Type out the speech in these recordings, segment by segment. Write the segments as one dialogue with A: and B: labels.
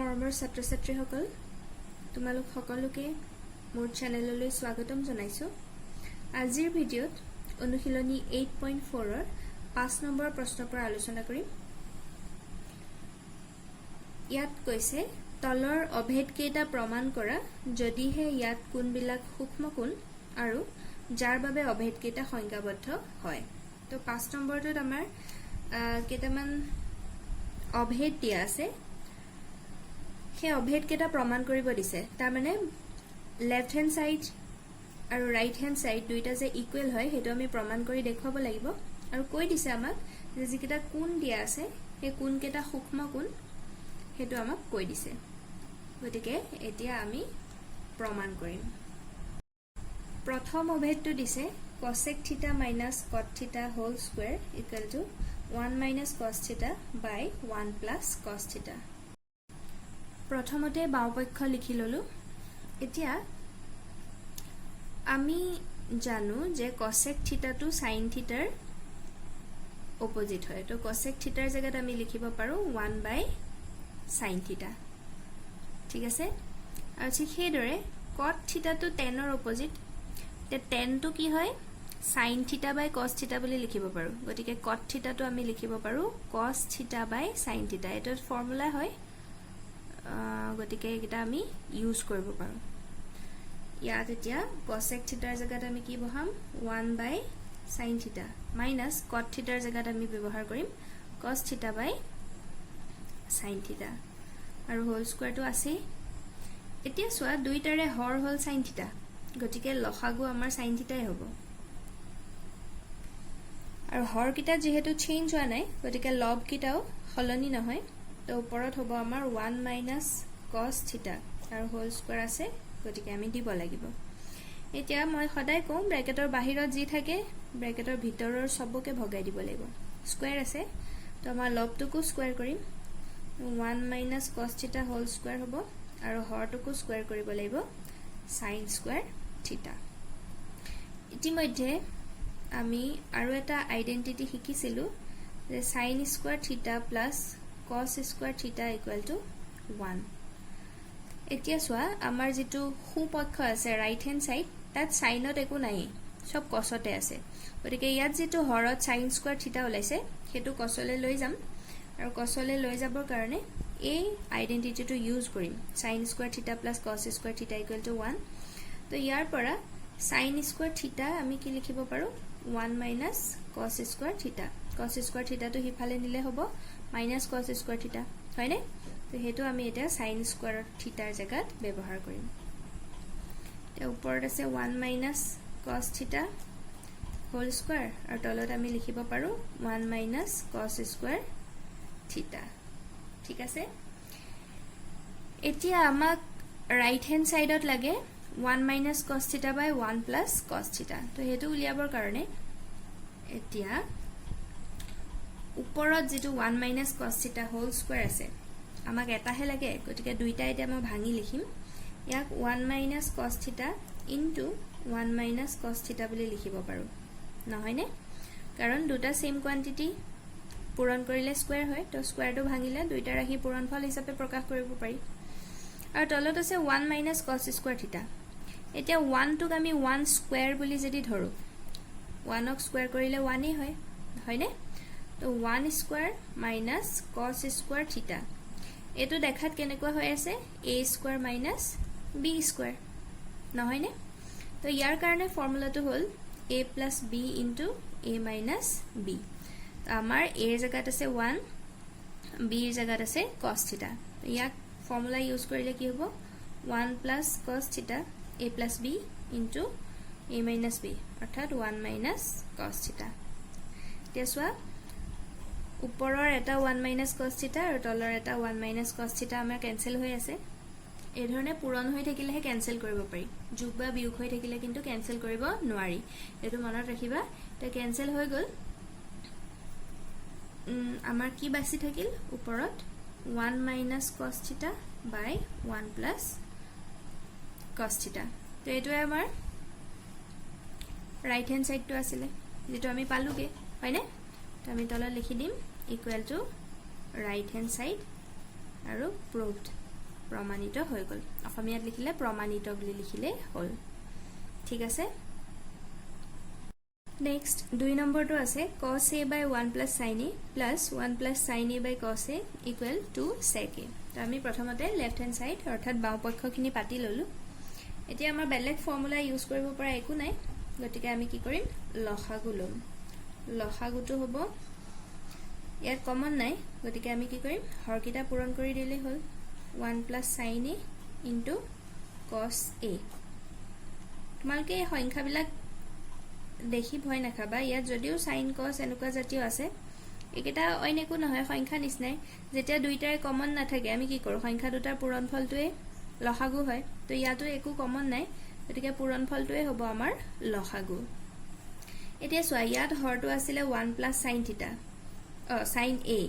A: মৰমৰ ছাত্ৰ-ছাত্ৰীসকল তোমালোক সকলোকে মোৰ চেনেললৈ স্বাগতম জনাইছো। আজিৰ ভিডিঅ'ত অনুশীলনী 8.4 ৰ 5 নম্বৰ প্ৰশ্নৰ পৰা আলোচনা কৰিম। ইয়াত কৈছে তলৰ অভেদ কেইটা প্ৰমাণ কৰা যদিহে ইয়াত কোণবিলাক সূক্ষ্ম কোণ আৰু যাৰ বাবে অভেদ কেইটা সংজ্ঞাবদ্ধ হয়। তো 5 নম্বৰটোত আমাৰ কেইটামান অভেদ দিয়া আছে। সেই অভেদ কেইটা প্ৰমাণ কৰিব দিছে। তাৰ মানে লেফট হ্যান্ড সাইড আৰু ৰাইট হ্যান্ড সাইড দুইটা যে ইকুৱেল হয় হেতু আমি প্ৰমাণ কৰি দেখুৱাব লাগিব আৰু কৈ দিছে আমাক যে যিকেইটা কোণ দিয়া আছে সেই কোণ কেইটা সূক্ষ্ম কোণ হেতু আমাক কৈ দিছে। গতিকে এতিয়া আমি প্ৰমাণ কৰিম। প্ৰথম অভেদটো দিছে cosec θ minus cot θ whole square equal to 1 minus cos θ by 1 plus cos θ। প্ৰথমতে বাওপক্ষ লিখি ললো। এতিয়া আমি জানো যে cosec θ টো sin θ ৰ অপোজিট হয়। তো cosec θ ৰ জায়গাত আমি লিখিব পাৰো 1 by sin θ। ঠিক আছে। আৰু ঠিক সেইদৰে cot θ টো tan ৰ অপোজিট। তে tan টো কি হয় sin θ by cos θ বুলি লিখিব পাৰো। গতিকে cot θ টো আমি লিখিব পাৰো cos θ by sin θ। এটাৰ ফৰ্মুলা হয়। গতিকে এটা আমি ইউজ কৰিব পাৰো। ইয়াত এতিয়া cosec θ ৰ জায়গাত আমি কি বহাম 1 by sin θ minus cot θ ৰ জায়গাত আমি ব্যৱহাৰ কৰিম cos θ by sin θ আৰু হোল স্কয়াৰটো আছে। এতিয়া সোৱা দুইটাৰে হৰ হল sin θ। গতিকে লসাগু আমাৰ sin θ হ'ব। আৰু হৰ কিটা যেহেতু চেঞ্জ হোৱা নাই গতিকে লব কিটাও সলনি নহয়। তো ওপৰত হ'ব আমাৰ 1 minus cos θ আৰু হোল স্কয়াৰ আছে। গতিকে আমি দিব লাগিব। এতিয়া মই সদায় কম ব্ৰেকেটৰ বাহিৰত যি থাকে ব্ৰেকেটৰ ভিতৰৰ সবকে ভগাই দিব লাগিব। স্কয়াৰ আছে তো আমাৰ লবটোকো স্কয়াৰ কৰিম 1 minus cos θ হোল স্কয়াৰ হ'ব আৰু হৰটোকো স্কয়াৰ কৰিব লাগিব sin স্কয়াৰ θ। ইতিমধ্যে আমি আৰু এটা আইডেন্টিটি শিকিছিলো যে sin square θ plus cos square θ equal to 1। এতিয়া সোৱা আমাৰ যেটো সুপক্ষ আছে ৰাইট হ্যান্ড সাইড তাত সাইনত একো নাই সব কসতে আছে। গতিকে ইয়াত যেটো হৰত sin স্কয়াৰ θ ওলাইছে হেতু কসলে লৈ যাম আৰু কসলে লৈ যাবৰ কাৰণে এই আইডেন্টিটিটো ইউজ কৰিম sin square θ plus cos square θ equal to 1। তো ইয়াৰ পৰা sin স্কয়াৰ θ আমি কি লিখিব পাৰো 1 minus cos square θ। cos square θ টো হিফালে নিলে হ'ব minus cos স্কয়াৰ θ হয়নে। তো হেতু আমি এটা sin স্কয়াৰ θ ৰ জায়গাত ব্যৱহাৰ কৰিম। তে ওপৰত আছে 1 minus cos θ হোল স্কয়াৰ আৰু তলত আমি লিখিব পাৰো 1 minus cos স্কয়াৰ θ। ঠিক আছে। এতিয়া আমাক ৰাইট হ্যান্ড সাইডত লাগে 1 minus cos θ by 1 plus cos θ। তো হেতু উলিয়াবৰ কাৰণে এতিয়া ওপৰত যেটো 1 minus cos θ হোল স্কয়াৰ আছে আমাক এটাহে লাগে। গতিকে দুইটা এটা মই ভাঙি লিখিম। ইয়াক 1 minus cos θ into 1 minus cos θ বুলি লিখিব পাৰো নহয়নে। কাৰণ দুটা সেম কোৱান্টিটি পূৰণ কৰিলে স্কয়াৰ হয়। তো স্কয়াৰটো ভাঙিলে দুইটা ৰাশি পূৰণফল হিচাপে প্ৰকাশ কৰিব পাৰি। আৰু তলত আছে 1 minus cos স্কয়াৰ θ। এতিয়া 1 টোক আমি 1 স্কয়াৰ বুলি যদি ধৰো 1 ক স্কয়াৰ কৰিলে 1 এ হয় হয়নে। তো 1 স্কয়াৰ minus cos স্কয়াৰ θ এটো দেখাত কেনেকুৱা হৈ আছে a square minus b square নহয়নে। তো ইয়াৰ কাৰণে ফৰ্মুলাটো হ'ল a plus b into a minus b। তো আমাৰ a ৰ জায়গাত আছে 1 b ৰ জায়গাত আছে cos θ। তো ইয়াক ফৰ্মুলা ইউজ কৰিলে কি হ'ব 1 plus cos θ a plus b into a minus b অৰ্থাৎ 1 minus cos θ। এতিয়া সোৱা ওপৰৰ এটা 1 minus cos θ আৰু তলৰ এটা 1 minus cos θ আমাৰ কেনসেল হৈ আছে। এই ধৰণে পূৰণ হৈ থাকিলেহে কেনসেল কৰিব পাৰি। যোগ বা বিয়োগ হৈ থাকিলে কিন্তু কেনসেল কৰিব নোৱাৰি। এটো মনত ৰাখিবা। তে কেনসেল হৈ গল। আমাৰ কি বাছি থাকিল ওপৰত 1 minus cos θ by 1 plus cos θ। তো এটোৱে আমাৰ ৰাইট হ্যান্ড সাইডটো আছিল যেটো আমি পালুগে হয়নে। তো আমি তলত লিখি দিম equal to right hand side আৰু proved প্ৰমাণিত হৈ গল অসমীয়াত লিখিলে প্ৰমাণিত বুলি লিখিলে হল ঠিক আছে নেক্সট 2 নম্বৰটো আছে cos a by 1 plus sin a plus 1 plus sin a by cos a equal to sec a তো আমি প্ৰথমতে লেফট হ্যান্ড সাইড অৰ্থাৎ বাও পক্ষখিনি পাতি ললো এতিয়া আমাৰ বেলেগ ফৰ্মুলা ইউজ কৰিব পৰা একো নাই গতিকে আমি কি কৰিম লসাগু লম লসাগুটো হ'ব ইয়াত কমন নাই গতিকে আমি কি কৰিম হৰকিটা পূৰণ কৰি দিলে হল 1 plus sin a into cos a তোমালকে এই সংখ্যাবিলাক দেখি ভয় নাখাবা ইয়াত যদিও sin cos এনেকুৱা জাতীয় আছে একেটা অইন একো নহয় সংখ্যা নিচিনাই যেতিয়া দুইটাই কমন নাথাকে আমি কি কৰো সংখ্যা দুটাৰ পূৰণফলটোৱে লসাগু হয় তো ইয়াতো একো কমন নাই গতিকে পূৰণফলটোৱে হ'ব আমাৰ লসাগু এতিয়া চোৱা ইয়াত হৰটো আছিল 1 plus sin theta sin a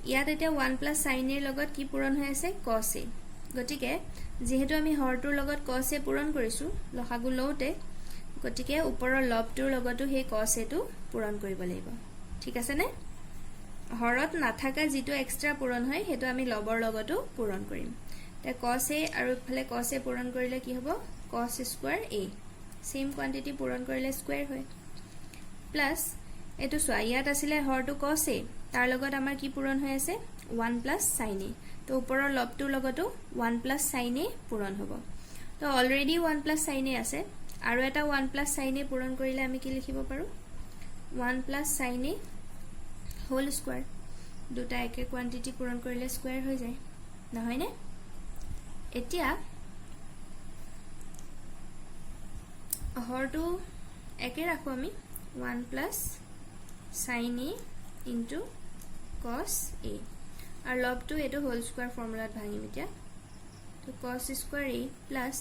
A: ইয়াত এতিয়া 1 plus sin a লগত কি পূৰণ হৈ আছে cos a গতিকে যেহেতু আমি হৰটোৰ লগত cos a পূৰণ কৰিছো লসাগু লওতে গতিকে ওপৰৰ লবটোৰ লগতো হে cos a টো পূৰণ কৰিব লাগিব ঠিক আছে নে হৰত নাথাকা যেটো এক্সট্ৰা পূৰণ হয় হেতু আমি লবৰ লগতো পূৰণ কৰিম তে cos a আৰু ইফালে cos a পূৰণ কৰিলে কি হ'ব cos স্কয়াৰ a সেম কোয়ান্টিটি পূৰণ কৰিলে স্কয়াৰ হয় প্লাস এটো সোয়া ইয়াত আছিল হৰটো cos a তাৰ লগত আমাৰ কি পূৰণ হৈ আছে 1 plus sin a তো ওপৰৰ লবটোৰ লগতো 1 plus sin a পূৰণ হ'ব তো অলৰেডি 1 plus sin a আছে আৰু এটা 1 plus sin a পূৰণ কৰিলে আমি কি লিখিব পাৰো 1 plus sin a whole square দুটা একে কোয়ান্টিটি পূৰণ কৰিলে স্কয়াৰ হৈ যায় নহয় নে এতিয়া হৰটো একে ৰাখো আমি 1 plus sin a into cos a আৰু লবটো এটো হোল স্কয়াৰ ফৰ্মুলাত ভাঙিম এতিয়া তো cos স্কয়াৰ a plus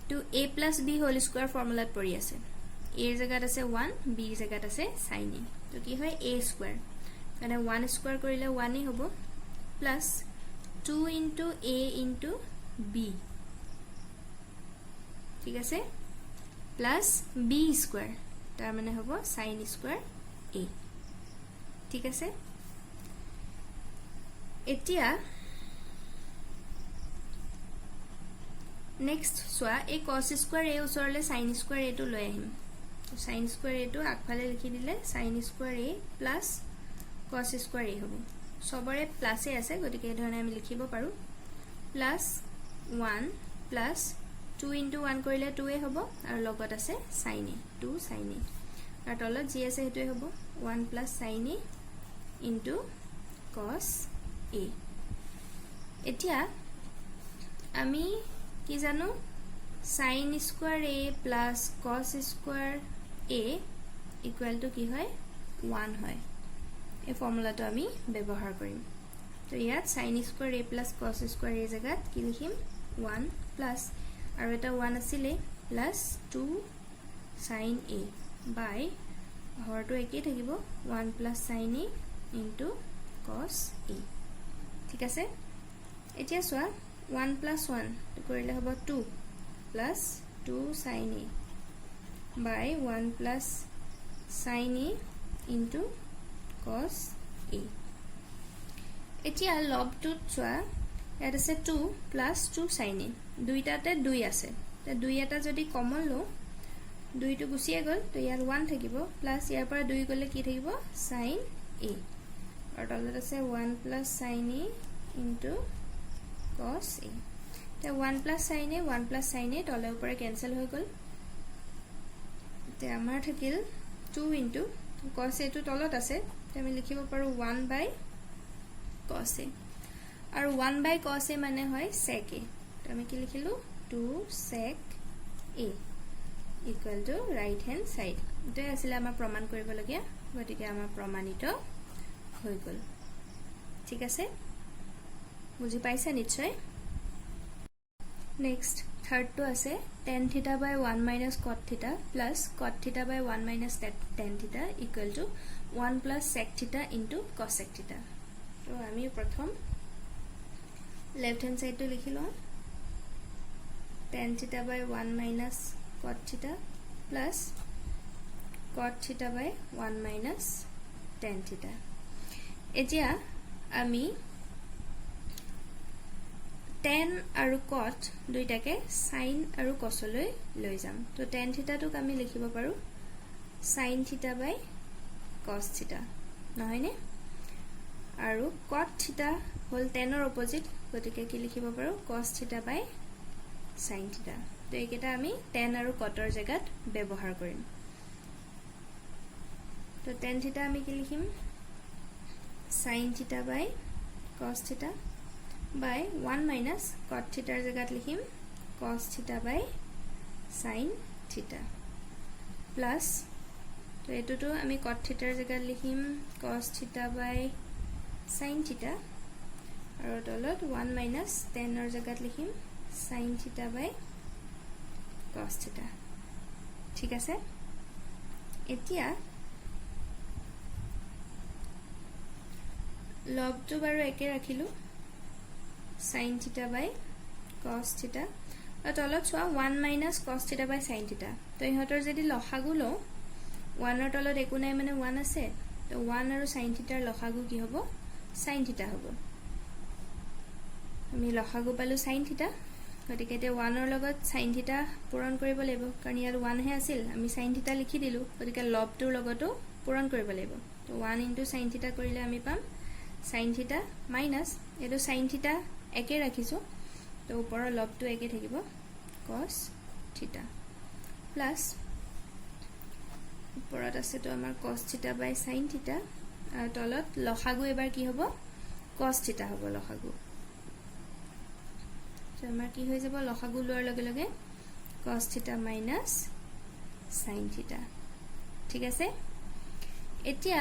A: to a plus b whole square ফৰ্মুলাত পৰি আছে a ৰ জাগাত আছে 1 b ৰ জাগাত আছে sin a তো কি হয় a স্কয়াৰ মানে 1 স্কয়াৰ কৰিলে 1 হ'ব plus 2 into a into b ঠিক আছে plus b স্কয়াৰ তাৰ মানে হ'ব sin স্কয়াৰ a ঠিক আছে এতিয়া নেক্সট সোয়া এই cos স্কয়াৰ a ওচৰলে sin স্কয়াৰ a টো লৈ আহিম sin স্কয়াৰ a টো আগফালে লিখি দিলে sin square a plus cos স্কয়াৰ a হ'ব সবৰে প্লাসে আছে গতিকে এই ধৰণে আমি লিখিব পাৰো plus 1 plus 2 into 1 কৰিলে 2 এ হ'ব আৰু লগত আছে sin a 2 sin a আৰু তলত যি আছে হেতুৱে হ'ব 1 plus sin a into cos a এতিয়া আমি কি জানো sin square a plus cos স্কয়াৰ a ইকুৱেল টু কি হয় 1 হয় এই ফৰ্মুলাটো আমি ব্যৱহাৰ কৰিম তো ইয়াত sin square a plus cos স্কয়াৰ a জাগাত কি লিখিম 1 plus আৰু এটা 1 আছিল plus 2 sin a by হৰটো একেই থাকিব 1 plus sin a into cos a ঠিক আছে এতিয়া সোয়া 1 plus 1 কৰিলে হ'ব 2 plus 2 sin a by 1 plus sin a into cos a এতিয়া লবটোত সোয়া ইয়াত আছে 2 plus 2 sin a দুইটাতে 2 আছে তে 2 এটা যদি কমন লো 2 টো গুছিয়ে গল তো ইয়াৰ 1 থাকিব প্লাস ইয়াৰ পৰা 2 গলে কি থাকিব sin a আৰু তলত আছে 1 plus sin a into cos a তে 1 plus sin a 1 plus sin a তলে উপৰে ক্যান্সেল হৈ গল তে আমাৰ থাকিল 2 into cos a টো তলত আছে তে আমি লিখিব পাৰো 1 by cos a আৰু 1 by cos a মানে হয় sec a তো আমি কি লিখিলো 2 sec a equal to right hand side এটা আছিল আমাৰ প্ৰমাণ কৰিব লগিয়া গতিকে আমাৰ প্ৰমাণিত হৈ গল ঠিক আছে বুজি পাইছা নিশ্চয় নেক্সট থাৰ্ড টো আছে tan theta by 1 minus cot theta plus cot theta by 1 minus tan theta equal to 1 plus sec theta into cosec theta তো আমি প্ৰথম লেফট হ্যান্ড সাইড টো লিখি লওঁ tan theta by 1 minus cot theta plus cot theta by 1 minus tan theta এতিয়া আমি tan আৰু cot দুইটাকে sin আৰু cosলৈ লৈ যাম তো tan থিটাটোক আমি লিখিব পাৰো sin থিটা বাই cos থিটা নহয়নে আৰু cot থিটা হল tan ৰ অপোজিট গতিকে কি লিখিব পাৰো cos থিটা বাই sin থিটা তো এইকেইটা আমি tan আৰু cot ৰ জায়গাত ব্যৱহাৰ কৰিম তো tan থিটা আমি কি লিখিম sin থিটা বাই cos থিটা by 1 minus cot theta জায়গাত লিখিম cos theta by sin theta plus তো এটোটো আমি cot theta জায়গাত লিখিম cos theta by sin theta আৰু তলত 1 minus tan ৰ জায়গাত লিখিম sin theta by cos theta ঠিক আছে এতিয়া লবটো বাৰু একে ৰাখিলো sin theta by cos theta আৰু তলত চোৱা 1 minus cos theta by sin theta তো ইহঁতৰ যদি লসাগু লো 1 ৰ তলত একো নাই মানে 1 আছে তো 1 আৰু sin theta ৰ লসাগু কি হ'ব sin theta হ'ব আমি লসাগু পালো sin theta গতিকে এতিয়া 1 ৰ লগত sin theta পূৰণ কৰিব লাগিব কাৰণ ইয়াত 1 হে আছিল আমি sin theta লিখি দিলো গতিকে লবটোৰ লগতো পূৰণ কৰিব লাগিব তো 1 sin theta কৰিলে আমি পাম sin theta minus এটো sin theta একে ৰাখিছো তো ওপৰৰ লবটো একে থাকিব cos theta প্লাস ওপৰত আছে তো আমাৰ cos theta by sin theta আৰু তলত লসাগু এবাৰ কি হ'ব cos theta হ'ব লসাগু তো আমাৰ কি হৈ যাব লসাগু লোৱাৰ লগে লগে cos theta minus sin theta ঠিক আছে এতিয়া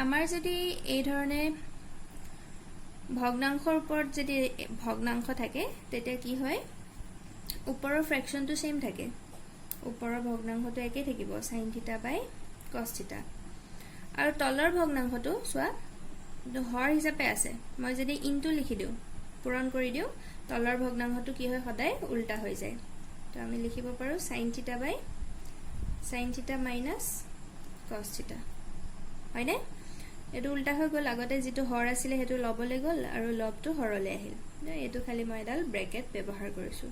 A: আমাৰ যদি এই ধৰণে ভগ্নাংশৰ ওপৰত যদি ভগ্নাংশ থাকে তেতিয়া কি হয় ওপৰৰ ফ্ৰেকশনটো সেম থাকে ওপৰৰ ভগ্নাংশটো একে থাকিব sin theta by cos theta আৰু তলৰ ভগ্নাংশটো চোৱা হৰ হিচাপে আছে মই যদি ইনটু লিখি দিও পূৰণ কৰি দিও তলৰ ভগ্নাংশটো কি হয় সদায় উল্টা হৈ যায় তো আমি লিখিব পাৰো sin theta by sin theta minus cos theta হয়নে এটো উল্টা হৈ গল আগতে যেটো হৰ আছিল হেতু লবলে গল আৰু লবটো হৰলে আহিল এটো খালি মই এডাল ব্ৰেকেট ব্যৱহাৰ কৰিছো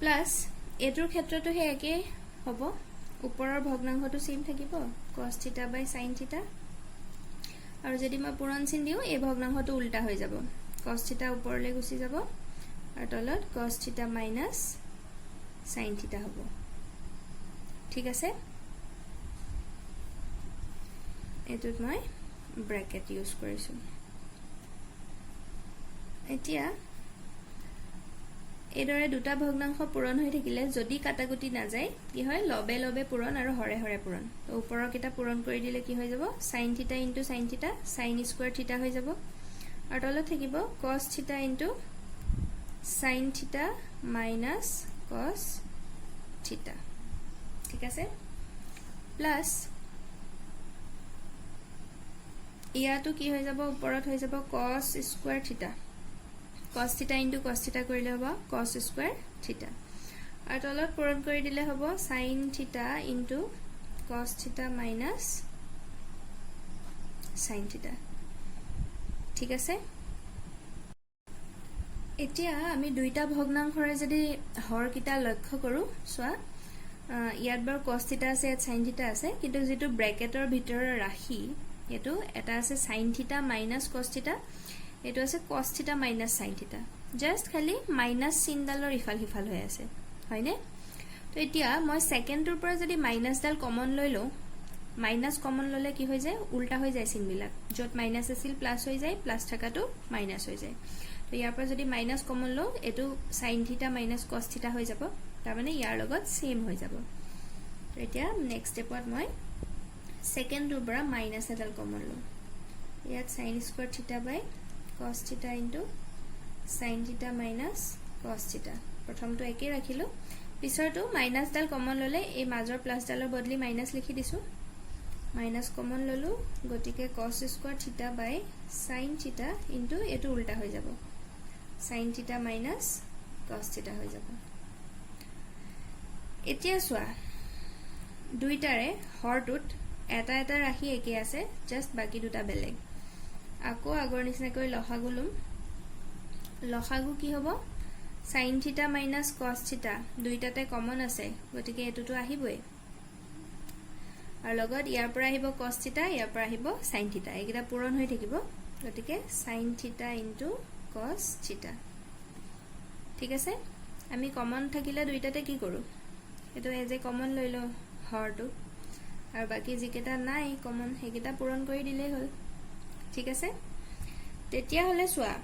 A: প্লাস এটোৰ ক্ষেত্ৰটো হে একে হ'ব ওপৰৰ ভগ্নাংশটো সেম থাকিব cos theta by sin theta আৰু যদি মই পূৰণ চিন দিও এই ভগ্নাংশটো উল্টা হৈ যাব cos theta ওপৰলৈ গুচি যাব আৰু তলত cos theta minus sin theta হ'ব ঠিক আছে এটোত মই ব্ৰেকেট ইউজ কৰিছো এতিয়া এদৰে দুটা ভগ্নাংশ পূৰণ হৈ থাকিলে যদি কাটাকুটি না যায় কি হয় লবে লবে পূৰণ আৰু হৰে হৰে পূৰণ তো ওপৰৰ কিটা পূৰণ কৰি দিলে কি হৈ যাব sin theta into sin theta sin square theta হৈ যাব আৰু তলত থাকিব cos theta into sin theta minus cos theta ঠিক আছে প্লাস ইয়াটো কি হৈ যাব ওপৰত হৈ যাব cos square theta cos theta into cos theta কৰিলে হ'ব cos square theta আৰু তলত পূৰণ কৰি দিলে হ'ব sin theta into cos theta minus sin theta ঠিক আছে এতিয়া আমি দুইটা ভগ্নাংশৰে যদি হৰ কিটা লক্ষ্য কৰো সোৱা ইয়াত বৰ cos theta আছে sin theta আছে কিন্তু যেটো ব্ৰেকেটৰ ভিতৰৰ ৰাখি এটো এটা আছে sin theta minus cos theta এটো আছে cos theta minus sin theta just খালি মাইনাস চিনডালৰ ইফাল হিফাল হৈ আছে হয়নে তো এতিয়া মই সেকেন্ডৰ পৰা যদি মাইনাস ডাল কমন লৈ লও মাইনাস কমন ললে কি হৈ যায় উল্টা হৈ যায় চিনবিলাক যত মাইনাস আছিল প্লাস হৈ যায় প্লাস থাকাটো মাইনাস হৈ যায় তো ইয়াৰ পৰা যদি মাইনাস কমন লও এটো sin theta minus cos theta হৈ যাব তাৰ মানে ইয়াৰ লগত সেম হৈ যাব তো এতিয়া নেক্সট স্টেপত মই সেকেন্ডৰ পৰা মাইনাস এডাল কমন লও ইয়াত sin square theta by cos theta into sin theta minus cos theta প্ৰথমটো একে ৰাখিলো পিছৰটো মাইনাস ডাল কমন ললে এই মাজৰ প্লাস ডালৰ বদলি মাইনাস লিখি দিছো মাইনাস কমন ললো গটিকে cos square theta by sin theta into এটো উল্টা হৈ যাব sin theta minus cos theta হৈ যাব এতিয়া সোয়া দুইটাৰে হৰটোত এটা এটা ৰাখি একে আছে জাস্ট বাকি দুটা বেলেগ আকৌ আগৰ নিচিনাকৈ লসাগু লম লসাগু কি হ'ব sin থিটা মাইনাস cos থিটা দুইটাতে কমন আছে গতিকে এটোটো আহিবই আৰু লগত ইয়াৰ পৰা আহিব cos থিটা ইয়াৰ পৰা আহিব sin থিটা এইকেইটা পূৰণ হৈ থাকিব গতিকে sin থিটা * cos থিটা ঠিক আছে আমি কমন থাকিলে দুইটাতে কি কৰো এটো এজে কমন লৈ ল হৰটো আৰু বাকি যিকেটা নাই কমন হেকেটা পূৰণ কৰি দিলে হল ঠিক আছে তেতিয়া হলে সোৱা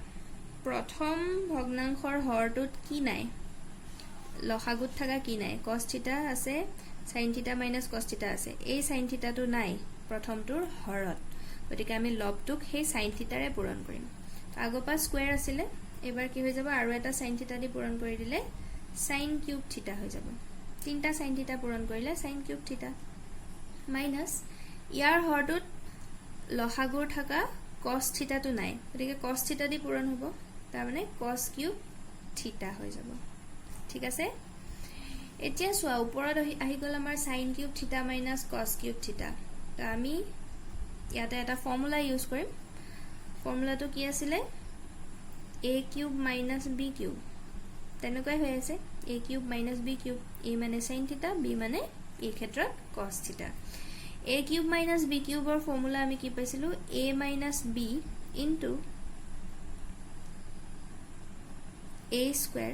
A: প্ৰথম ভগ্নাংশৰ হৰটোত কি নাই লসাগুত থাকা কি নাই cos থিটা আছে sin থিটা মাইনাস cos থিটা আছে এই sin থিটাটো নাই প্ৰথমটোৰ হৰত গতিকে আমি লবটোক সেই sin থিটাৰে পূৰণ কৰিম আগপা স্কয়াৰ আছিল এবাৰ কি হৈ যাব আৰু এটা sin থিটা দি পূৰণ কৰি দিলে sin কিউব থিটা হৈ যাব তিনটা sin থিটা পূৰণ কৰিলে sin কিউব থিটা মাইনাস ইয়াৰ হৰটোত লসাগুৰ থাকা cos থিটাটো নাই গতিকে cos থিটা দি পূৰণ হ'ব তাৰ মানে cos কিউব থিটা হৈ যাব ঠিক আছে এতিয়া সোৱা ওপৰত আহি গল আমাৰ sin কিউব থিটা মাইনাস cos কিউব থিটা তো আমি ইয়াতে এটা ফৰ্মুলা ইউজ কৰিম ফৰ্মুলাটো কি আছিল a cube minus b cube তেনেকৈ হৈ আছে a cube minus b cube a মানে sin থিটা b মানে এই ক্ষেত্ৰত cos theta a cube minus b কিউবৰ ফৰ্মুলা আমি কি পাইছিলো a মাইনাস b into a square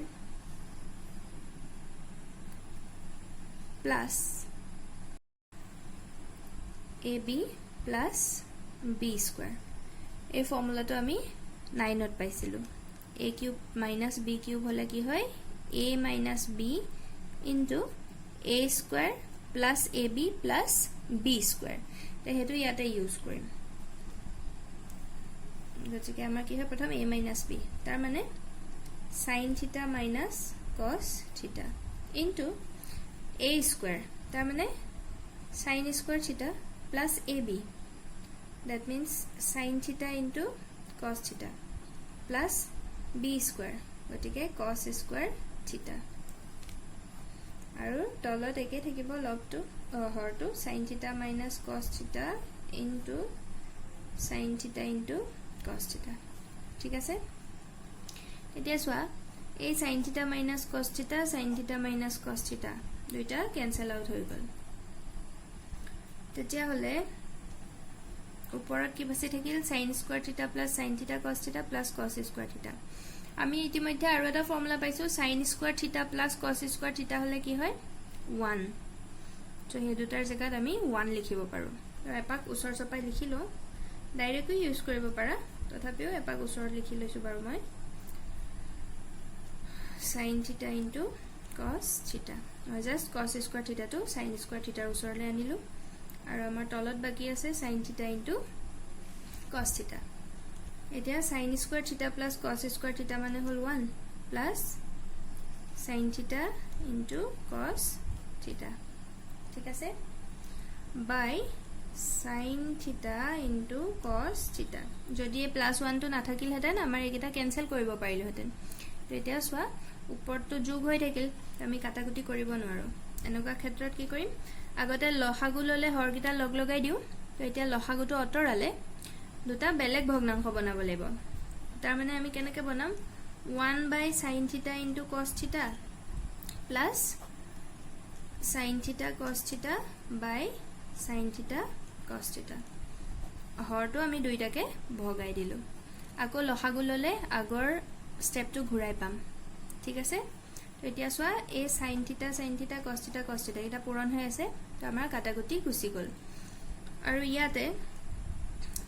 A: plus ab plus b square এই ফৰ্মুলাটো আমি 9ত পাইছিলো a cube minus b cube হলে কি হয় a মাইনাস b into a square plus ab plus b square তে হেতু ইয়াতে ইউজ কৰিম গতিকে আমাৰ কি হয় প্ৰথম a মাইনাস b তাৰ মানে sin থিটা মাইনাস cos থিটা ইনটু a স্কয়াৰ তাৰ মানে sin স্কয়াৰ থিটা plus ab that means sin থিটা into cos থিটা প্লাস b স্কয়াৰ গতিকে cos স্কয়াৰ থিটা আৰু তলত একে থাকিব লবটো হৰটো sin থিটা মাইনাস cos থিটা into sin থিটা into cos থিটা ঠিক আছে এতিয়া সোৱা এই sin থিটা মাইনাস cos থিটা sin থিটা মাইনাস cos থিটা দুইটা ক্যান্সেল আউট হৈ গল তেতিয়া হলে ওপৰত কি বাছি থাকিল sin স্কয়াৰ থিটা প্লাস sin থিটা cos থিটা প্লাস cos স্কয়াৰ থিটা আমি ইতিমধ্যে আৰু এটা ফৰ্মুলা পাইছো sin স্কয়াৰ থিটা প্লাস cos স্কয়াৰ থিটা হলে কি হয় 1 তো হে দুটাৰ জায়গাত আমি 1 লিখিব পাৰো এপাক উছৰ চপাই লিখিলো ডাইৰেক্টলি ইউজ কৰিব পাৰা তথাপিও এপাক উছৰ লিখি লৈছো বাৰু মই sin থিটা into cos থিটা মই জাস্ট cos স্কয়াৰ থিটা টু sin স্কয়াৰ থিটাৰ উছৰলে আনিলো আৰু আমাৰ তলত বাকি আছে sin থিটা into cos থিটা এতিয়া sin স্কয়াৰ থিটা প্লাস cos স্কয়াৰ থিটা মানে হল 1 প্লাস sin থিটা into cos থিটা ঠিক আছে বাই sin থিটা into cos থিটা যদি এই প্লাস 1 টো নাথাকিল হেতেন আমাৰ এইকেইটা ক্যান্সেল কৰিব পাৰিলো হেতেন তো এতিয়া সোৱা উপৰটো যোগ হৈ থাকিল আমি কাটাকুটি কৰিব নোৱাৰো এনেকুৱা ক্ষেত্ৰত কি কৰিম আগতে লসাগু ললে হৰগিটা লগ লগাই দিও তো এতিয়া লসাগুটো অতৰালে দুটা বেলেগ ভগ্নাংশ বনাব লাগিব তাৰ মানে আমি কেনেকৈ বনাম 1 sin থিটা into cos থিটা প্লাস sin থিটা cos থিটা sin থিটা cos থিটা হৰটো আমি দুইটাকে ভগাই দিলো আকৌ লসাগু ললে আগৰ স্টেপটো ঘূৰাই পাম ঠিক আছে তো এতিয়া সোৱা এই sin থিটা cos থিটা এটা পূৰণ হৈ আছে তো আমাৰ কাটাকুটি গুচি গল আৰু ইয়াতে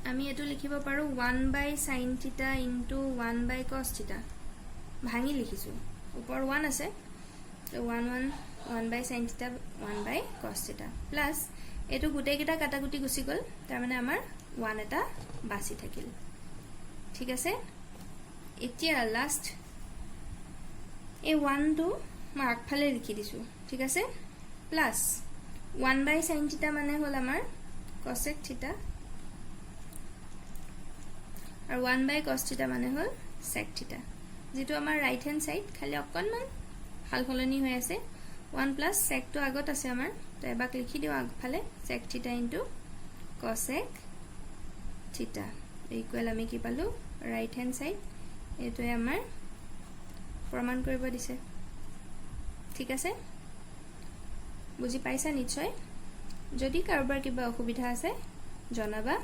A: আমি এটো লিখিব পাৰো 1 sin থিটা into 1 cos থিটা ভাঙি লিখিছো ওপৰ 1 আছে তো 1 sin থিটা 1 cos থিটা প্লাস এটো গুটেই কেটা কাটাকুটি গুচি গল তাৰ মানে আমাৰ 1 এটা বাছি থাকিল ঠিক আছে এতিয়া লাষ্ট এই 1 টো মই আগফালে লিখি দিছো ঠিক আছে প্লাস 1 sin থিটা মানে হল আমাৰ cosec থিটা আৰু 1 cos থিটা মানে হল sec থিটা যেটো আমাৰ ৰাইট হ্যান্ড সাইড খালি অকনমান হালফলনি হৈ আছে 1 প্লাস sec টো আগত আছে আমাৰ তো এবাক লিখি দিও আগফালে sec থিটা into cosec থিটা ইকুয়াল আমি কি পালো ৰাইট হ্যান্ড সাইড এটোই আমাৰ প্ৰমাণ কৰিব দিছে ঠিক আছে বুজি পাইছা নিশ্চয় যদি কাৰোবাৰ কিবা অসুবিধা আছে জনাবা